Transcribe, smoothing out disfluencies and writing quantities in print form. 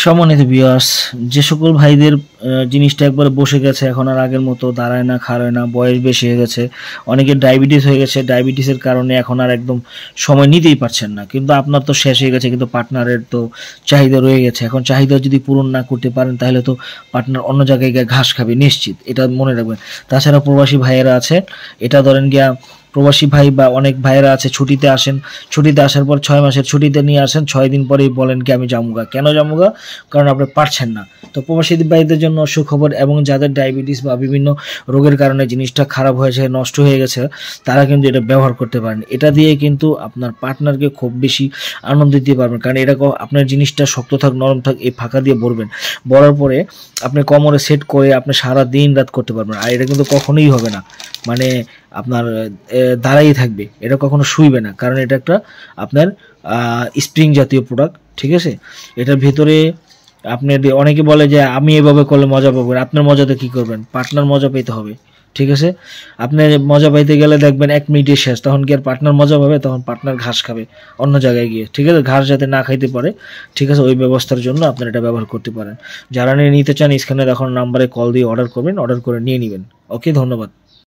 সম্মানিত ভিউয়ার্স, যে সকল ভাইদের জিনিসটা একবারে বসে গেছে, এখন আর আগের মতো দাঁড়ায় না, খাড়ায় না, বয়স বেশি হয়ে গেছে, অনেকের ডায়াবেটিস হয়ে গেছে, ডায়াবেটিসের কারণে এখন আর একদম সময় নিতেই পারছেন না, কিন্তু আপনার তো শেষ হয়ে গেছে, কিন্তু পার্টনারের তো চাহিদা রয়ে গেছে। এখন চাহিদা যদি পূরণ না করতে পারেন তাহলে তো পার্টনার অন্য জায়গায় গিয়ে ঘাস খাবে নিশ্চিত, এটা মনে রাখবেন। তাছাড়া প্রবাসী ভাইয়েরা আছে, এটা ধরেন গিয়া প্রবাসী ভাই বা অনেক ভাইয়েরা আছে ছুটিতে আসেন, ছুটিতে আসার পর 6 মাসের ছুটিতে নিয়ে আসেন, 6 দিন পরেই বলেন কি আমি জামুগা। কেন জামুগা? কারণ আপনি পারছেন না। তো প্রবাসী ভাইদের জন্য সুখবর, এবং যাদের ডায়াবেটিস বা বিভিন্ন রোগের কারণে জিনিসটা খারাপ হয়েছে, নষ্ট হয়ে গেছে, তারা কিন্তু এটা ব্যবহার করতে পারেন। এটা দিয়ে কিন্তু আপনার পার্টনারকে খুব বেশি আনন্দ দিতে পারবেন, কারণ এটা আপনার জিনিসটা শক্ত থাক নরম থাক এই ফাঁকা দিয়ে ভরবেন, ভরার পরে আপনি কোমরে সেট করে আপনি সারা দিন রাত করতে পারবেন। আর এটা কিন্তু কখনোই হবে না, মানে আপনার দাঁড়াই থাকবে, এটা কখনো শুইবে না, কারণ এটা একটা আপনার স্প্রিং জাতীয় প্রোডাক্ট, ঠিক আছে। এটার ভেতরে আপনি অনেকে বলে যে আমি এভাবে করলে মজা পাবো, আপনার মজাতে কি করবেন? পার্টনার মজা পেতে হবে, ঠিক আছে। আপনি মজা পাইতে গেলে দেখবেন 1 মিনিটে শেষ, তখন কি আর পার্টনার মজা পাবে? তখন পার্টনার ঘাস খাবে অন্য জায়গায় গিয়ে, ঠিক আছে। ঘাস যাতে না খাইতে পারে, ঠিক আছে, ওই ব্যবস্থার জন্য আপনারা এটা ব্যবহার করতে পারেন। যারা নিতে চান স্ক্রিনে দেখানো নাম্বারে কল দিয়ে অর্ডার করবেন, অর্ডার করে নিয়ে নেবেন। ওকে, ধন্যবাদ।